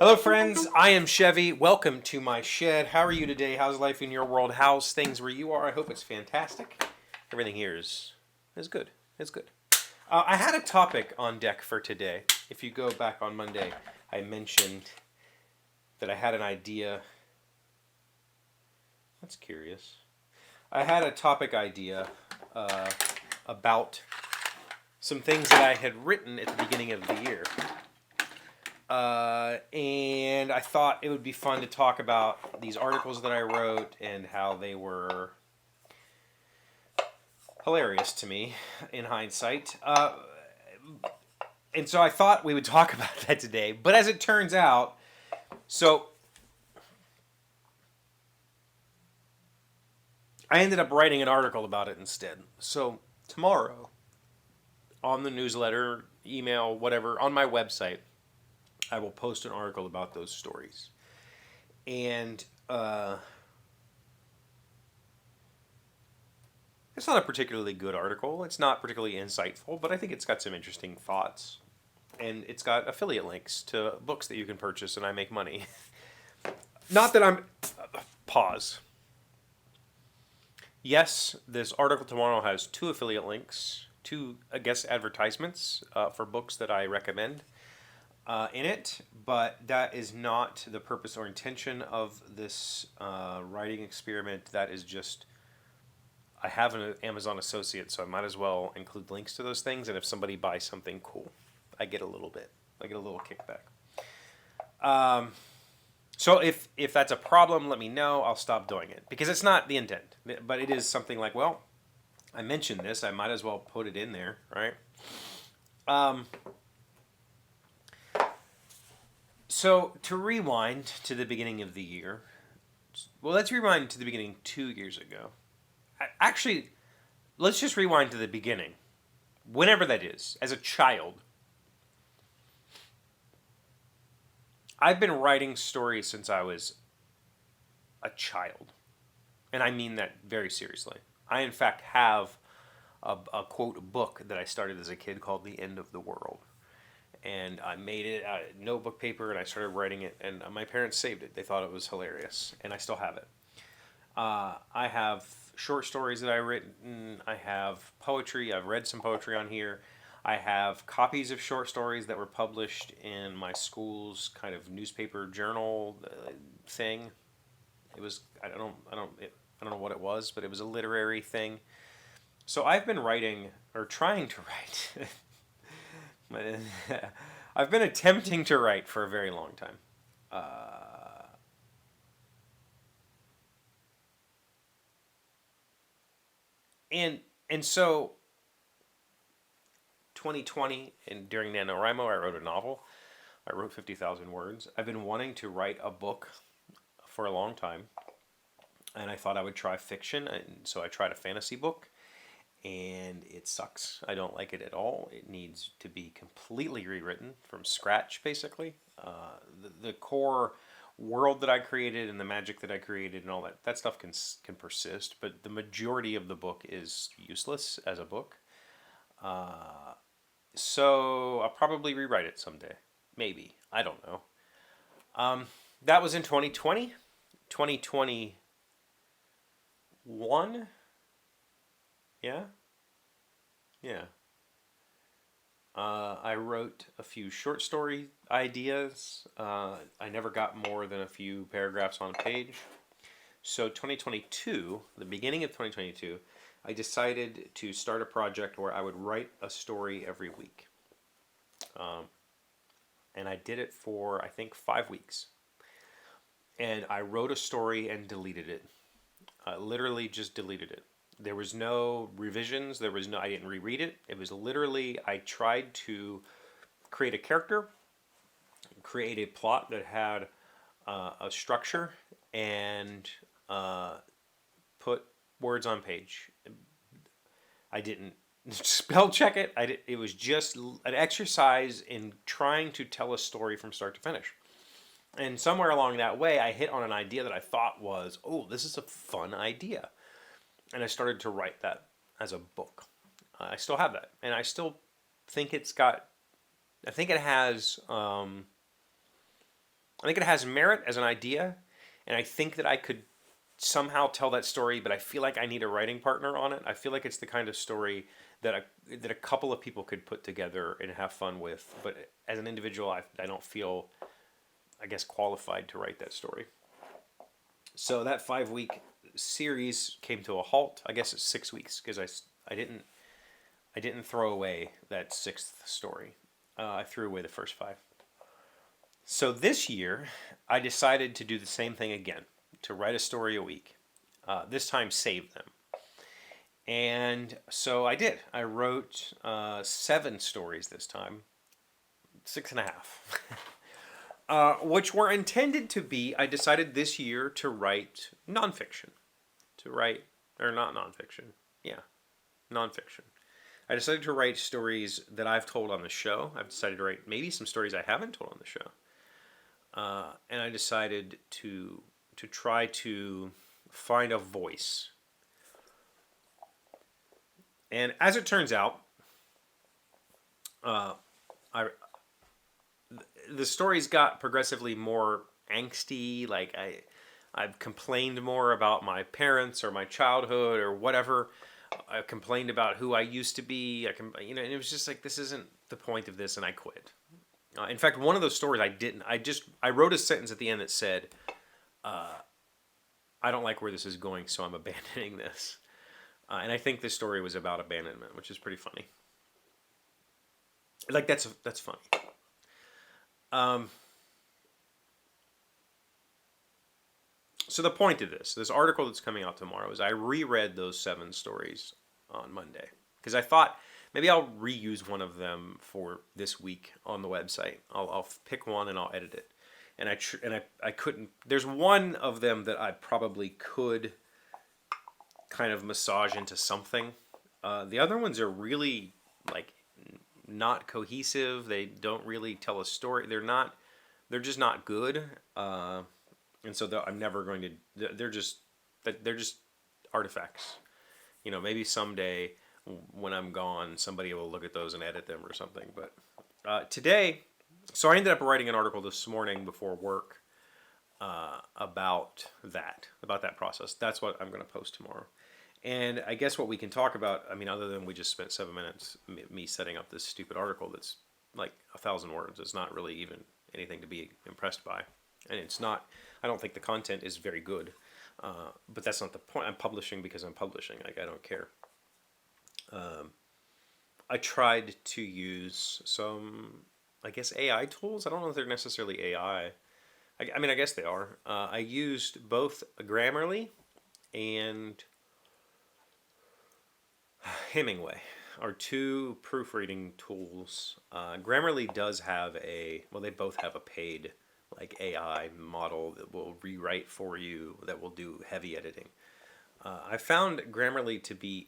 Hello, friends. I am Chevee. Welcome to my shed. How are you today? How's life in your world? How's things where you are? I hope it's fantastic. Everything here is good. It's good. I had a topic on deck for today. If you go back on Monday, I mentioned that I had an idea. That's curious. I had a topic idea about some things that I had written at the beginning of the year. And I thought it would be fun to talk about these articles that I wrote and how they were hilarious to me in hindsight. And so I thought we would talk about that today. But as it turns out, so I ended up writing an article about it instead. So tomorrow, on the newsletter, email, whatever, on my website, I will post an article about those stories. And it's not a particularly good article. It's not particularly insightful, but I think it's got some interesting thoughts. And it's got affiliate links to books that you can purchase, and I make money. Not that I'm... Pause. Yes, this article tomorrow has 2 affiliate links, 2, I guess, advertisements for books that I recommend in it, but that is not the purpose or intention of this writing experiment. That is just, I have an Amazon associate, so I might as well include links to those things, and if somebody buys something cool, I get a little bit. I get a little kickback. So if that's a problem, let me know. I'll stop doing it, because it's not the intent, but it is something like, well, I mentioned this, I might as well put it in there, right? So to rewind to the beginning of the year, well, let's rewind to the beginning 2 years ago. Actually, let's just rewind to the beginning, whenever that is, as a child. I've been writing stories since I was a child, and I mean that very seriously. I, in fact, have a quote book that I started as a kid called The End of the World. And I made it out of notebook paper, and I started writing it, and my parents saved it. They thought it was hilarious, and I still have it. I have short stories that I've written. I have poetry. I've read some poetry on here. I have copies of short stories that were published in my school's kind of newspaper journal thing. It was, I don't know what it was, but it was a literary thing. So I've been writing, or trying to write. I've been attempting to write for a very long time. And so 2020, and during NaNoWriMo, I wrote a novel. I wrote 50,000 words. I've been wanting to write a book for a long time, and I thought I would try fiction, and so I tried a fantasy book. And it sucks. I don't like it at all. It needs to be completely rewritten from scratch, basically. The core world that I created and the magic that I created and all that stuff can persist, but the majority of the book is useless as a book. So I'll probably rewrite it someday. Maybe. I don't know. That was in 2020. 2021. Yeah? Yeah. I wrote a few short story ideas. I never got more than a few paragraphs on a page. So 2022, the beginning of 2022, I decided to start a project where I would write a story every week. And I did it for, I think, 5 weeks. And I wrote a story and deleted it. Literally just deleted it. There was no revisions. I didn't reread it. It was literally, I tried to create a character, create a plot that had a structure, and put words on page. I didn't spell check it. It was just an exercise in trying to tell a story from start to finish. And somewhere along that way, I hit on an idea that I thought was, oh, this is a fun idea. And I started to write that as a book. I still have that. And I still think it has I think it has merit as an idea, and I think that I could somehow tell that story, but I feel like I need a writing partner on it. I feel like it's the kind of story that a couple of people could put together and have fun with. But as an individual, I don't feel, I guess, qualified to write that story. So that 5 week series came to a halt. I guess it's 6 weeks because I didn't throw away that sixth story. I threw away the first five. So this year, I decided to do the same thing again, to write a story a week. This time, save them. And so I did. I wrote 7 stories this time, 6.5, which were intended to be. I decided this year to write nonfiction, or not nonfiction, yeah, nonfiction. I decided to write stories that I've told on the show. I've decided to write maybe some stories I haven't told on the show, and I decided to try to find a voice. And as it turns out, I the stories got progressively more angsty. Like I've complained more about my parents or my childhood or whatever. I complained about who I used to be. And it was just like, this isn't the point of this, and I quit. In fact, one of those stories I didn't. I wrote a sentence at the end that said, "I don't like where this is going, so I'm abandoning this." And I think this story was about abandonment, which is pretty funny. Like that's funny. So the point of this article that's coming out tomorrow is I reread those 7 stories on Monday because I thought maybe I'll reuse one of them for this week on the website. I'll pick one and I'll edit it. And I couldn't. There's one of them that I probably could kind of massage into something. The other ones are really like not cohesive. They don't really tell a story. They're just not good. And so I'm never going to. They're just artifacts. Maybe someday when I'm gone, somebody will look at those and edit them or something. But today, so I ended up writing an article this morning before work about that process. That's what I'm going to post tomorrow. And I guess what we can talk about, I mean, other than we just spent 7 minutes me setting up this stupid article that's like 1,000 words. It's not really even anything to be impressed by. And it's not, I don't think the content is very good. But that's not the point. I'm publishing because I'm publishing. Like, I don't care. I tried to use some, I guess, AI tools. I don't know if they're necessarily AI. I mean, I guess they are. I used both Grammarly and Hemingway are 2 proofreading tools. Grammarly does have they both have a paid like AI model that will rewrite for you, that will do heavy editing. I found Grammarly to be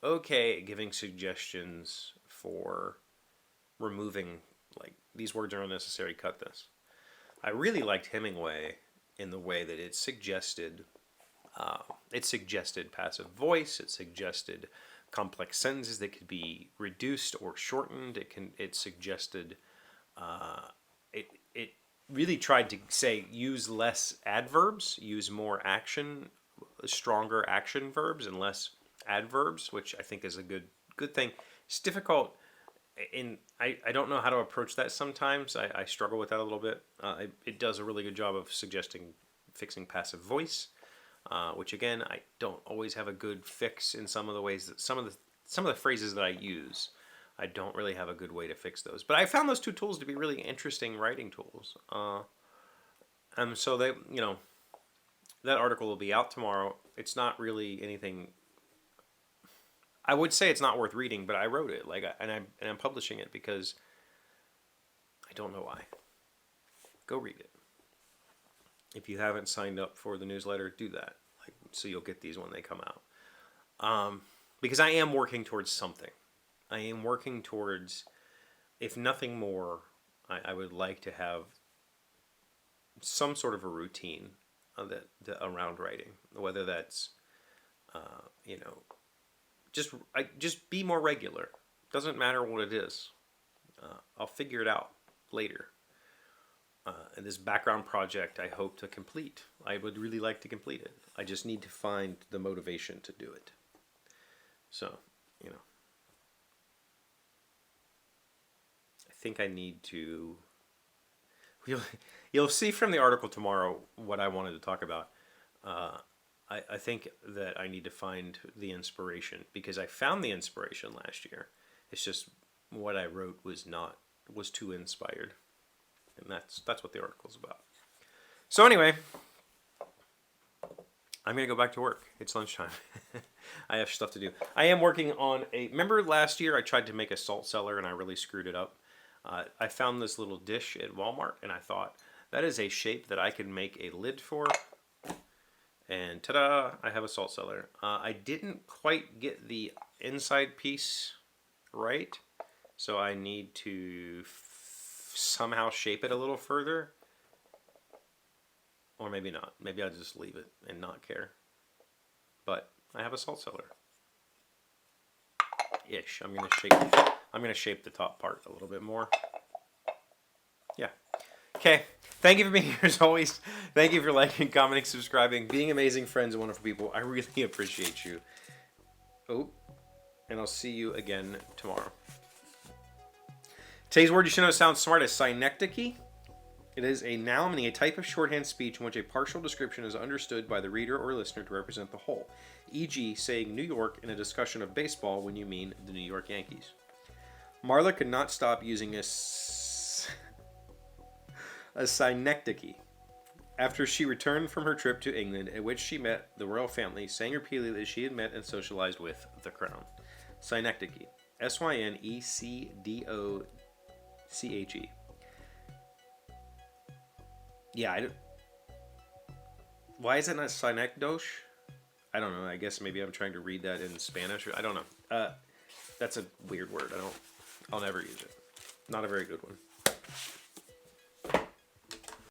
okay at giving suggestions for removing, like, these words are unnecessary, cut this. I really liked Hemingway in the way that it suggested passive voice. It suggested complex sentences that could be reduced or shortened. It suggested it really tried to say use less adverbs, use more stronger action verbs and less adverbs, which I think is a good thing. It's difficult. I don't know how to approach that sometimes. I struggle with that a little bit. It does a really good job of fixing passive voice. Which again, I don't always have a good fix in some of the ways that some of the phrases that I use, I don't really have a good way to fix those. But I found those 2 tools to be really interesting writing tools. And so that article will be out tomorrow. It's not really anything. I would say it's not worth reading, but I wrote it and I'm publishing it because I don't know why. Go read it. If you haven't signed up for the newsletter, do that. So you'll get these when they come out. Because I am working towards something. I am working towards, if nothing more, I would like to have some sort of a routine around writing. Whether that's, just be more regular. Doesn't matter what it is. I'll figure it out later. And this background project I hope to complete. I would really like to complete it. I just need to find the motivation to do it. So, you know, I think I need to. You'll see from the article tomorrow what I wanted to talk about. I think that I need to find the inspiration because I found the inspiration last year. It's just what I wrote was too inspired, and that's what the article's about. So anyway, I'm gonna go back to work. It's lunchtime. I have stuff to do. I am working on remember last year I tried to make a salt cellar and I really screwed it up. I found this little dish at Walmart and I thought that is a shape that I could make a lid for. And ta-da, I have a salt cellar. I didn't quite get the inside piece right, so I need to somehow shape it a little further. Or maybe not. Maybe I'll just leave it and not care. But I have a salt cellar. Ish. I'm gonna shape the top part a little bit more. Yeah. Okay. Thank you for being here as always. Thank you for liking, commenting, subscribing, being amazing friends and wonderful people. I really appreciate you. Oh, and I'll see you again tomorrow. Today's word you should know sounds smart is synecdoche. It is a noun meaning a type of shorthand speech in which a partial description is understood by the reader or listener to represent the whole. E.g., saying New York in a discussion of baseball when you mean the New York Yankees. Marla could not stop using a synecdoche after she returned from her trip to England, at which she met the royal family, saying repeatedly that she had met and socialized with the crown. Synecdoche. Synecdoche. Yeah, why is it not synecdoche? I don't know. I guess maybe I'm trying to read that in Spanish. I don't know. That's a weird word. I'll never use it. Not a very good one.